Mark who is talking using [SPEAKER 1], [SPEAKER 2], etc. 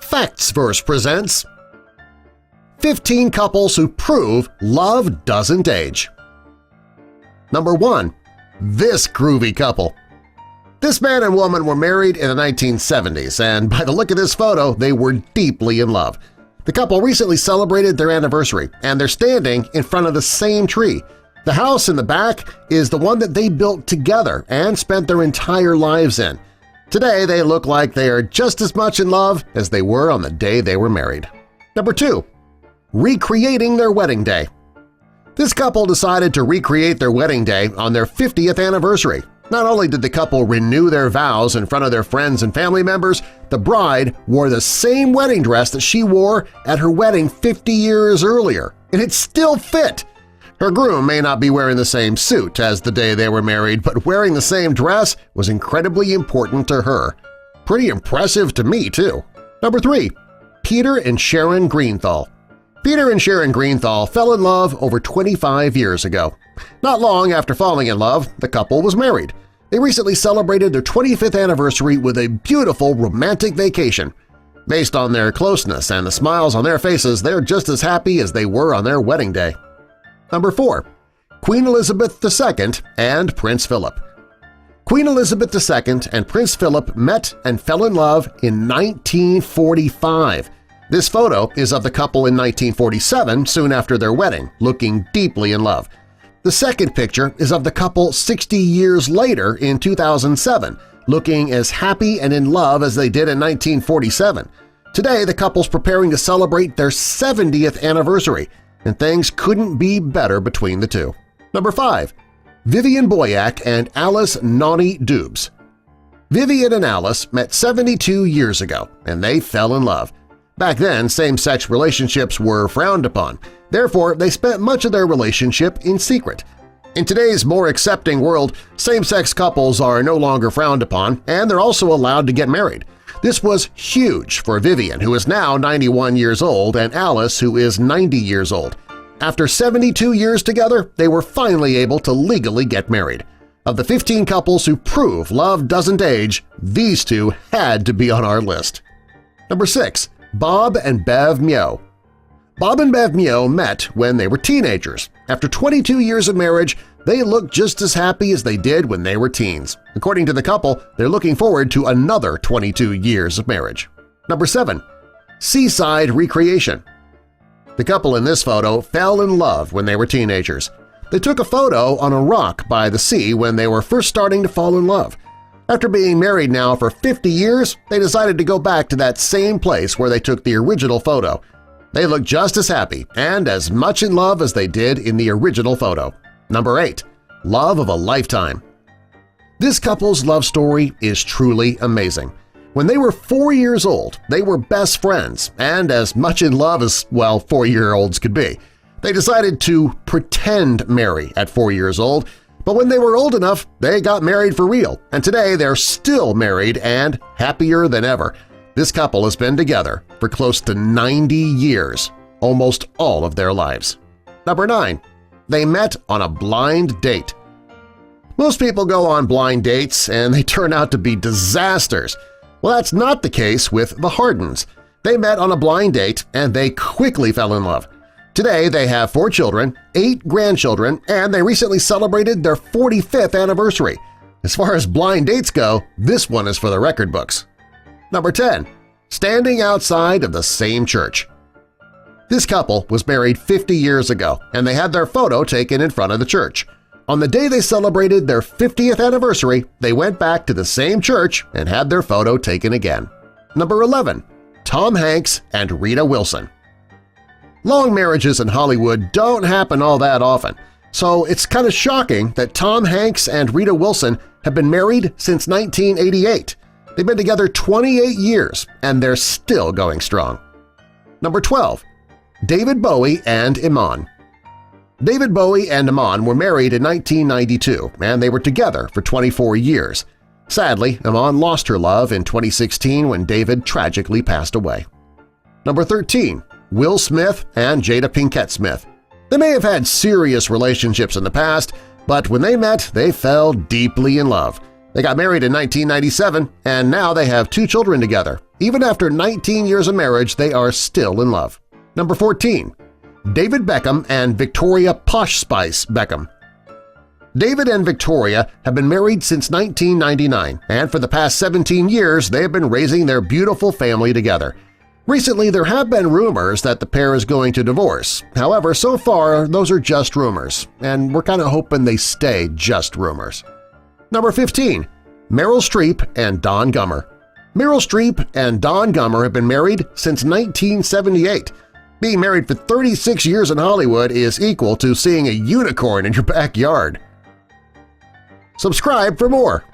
[SPEAKER 1] Facts Verse presents 15 Couples Who Prove Love Doesn't Age. Number 1. This groovy couple. This man and woman were married in the 1970s, and by the look of this photo, they were deeply in love. The couple recently celebrated their anniversary, and they're standing in front of the same tree. The house in the back is the one that they built together and spent their entire lives in. Today, they look like they are just as much in love as they were on the day they were married. Number 2. Recreating their wedding day. This couple decided to recreate their wedding day on their 50th anniversary. Not only did the couple renew their vows in front of their friends and family members, the bride wore the same wedding dress that she wore at her wedding 50 years earlier, and it still fit! Her groom may not be wearing the same suit as the day they were married, but wearing the same dress was incredibly important to her. Pretty impressive to me, too. Number 3. Peter and Sharon Greenthal. Peter and Sharon Greenthal fell in love over 25 years ago. Not long after falling in love, the couple was married. They recently celebrated their 25th anniversary with a beautiful romantic vacation. Based on their closeness and the smiles on their faces, they're just as happy as they were on their wedding day. Number 4. Queen Elizabeth II and Prince Philip. Queen Elizabeth II and Prince Philip met and fell in love in 1945. This photo is of the couple in 1947, soon after their wedding, looking deeply in love. The second picture is of the couple 60 years later in 2007, looking as happy and in love as they did in 1947. Today, the couple's preparing to celebrate their 70th anniversary, and things couldn't be better between the two. Number 5. Vivian Boyack and Alice Naughty Dubes. Vivian and Alice met 72 years ago, and they fell in love. Back then, same-sex relationships were frowned upon. Therefore, they spent much of their relationship in secret. In today's more accepting world, same-sex couples are no longer frowned upon, and they're also allowed to get married. This was huge for Vivian, who is now 91 years old, and Alice, who is 90 years old. After 72 years together, they were finally able to legally get married. Of the 15 couples who prove love doesn't age, these two had to be on our list. Number 6. Bob and Bev Mio. Bob and Bev Mio met when they were teenagers. After 22 years of marriage, they look just as happy as they did when they were teens. According to the couple, they're looking forward to another 22 years of marriage. Number 7. Seaside Recreation. The couple in this photo fell in love when they were teenagers. They took a photo on a rock by the sea when they were first starting to fall in love. After being married now for 50 years, they decided to go back to that same place where they took the original photo. They look just as happy and as much in love as they did in the original photo. Number 8. Love of a Lifetime. This couple's love story is truly amazing. When they were 4 years old, they were best friends and as much in love as, well, 4-year-olds could be. They decided to pretend marry at 4 years old, but when they were old enough, they got married for real, and today they're still married and happier than ever. This couple has been together for close to 90 years, almost all of their lives. Number 9. They met on a blind date. Most people go on blind dates and they turn out to be disasters. Well, that's not the case with the Hardens. They met on a blind date and they quickly fell in love. Today they have 4 children, 8 grandchildren, and they recently celebrated their 45th anniversary. As far as blind dates go, this one is for the record books. Number 10. Standing outside of the same church. This couple was married 50 years ago, and they had their photo taken in front of the church. On the day they celebrated their 50th anniversary, they went back to the same church and had their photo taken again. Number 11. Tom Hanks and Rita Wilson. Long marriages in Hollywood don't happen all that often, so it's kind of shocking that Tom Hanks and Rita Wilson have been married since 1988. They've been together 28 years, and they're still going strong. Number 12. David Bowie and Iman. David Bowie and Iman were married in 1992, and they were together for 24 years. Sadly, Iman lost her love in 2016 when David tragically passed away. Number 13. Will Smith and Jada Pinkett Smith. They may have had serious relationships in the past, but when they met, they fell deeply in love. They got married in 1997, and now they have 2 children together. Even after 19 years of marriage, they are still in love. Number 14. David Beckham and Victoria Posh Spice Beckham. David and Victoria have been married since 1999, and for the past 17 years they have been raising their beautiful family together. Recently, there have been rumors that the pair is going to divorce. However, so far, those are just rumors, and we're kind of hoping they stay just rumors. Number 15. Meryl Streep and Don Gummer. Meryl Streep and Don Gummer have been married since 1978. Being married for 36 years in Hollywood is equal to seeing a unicorn in your backyard. Subscribe for more!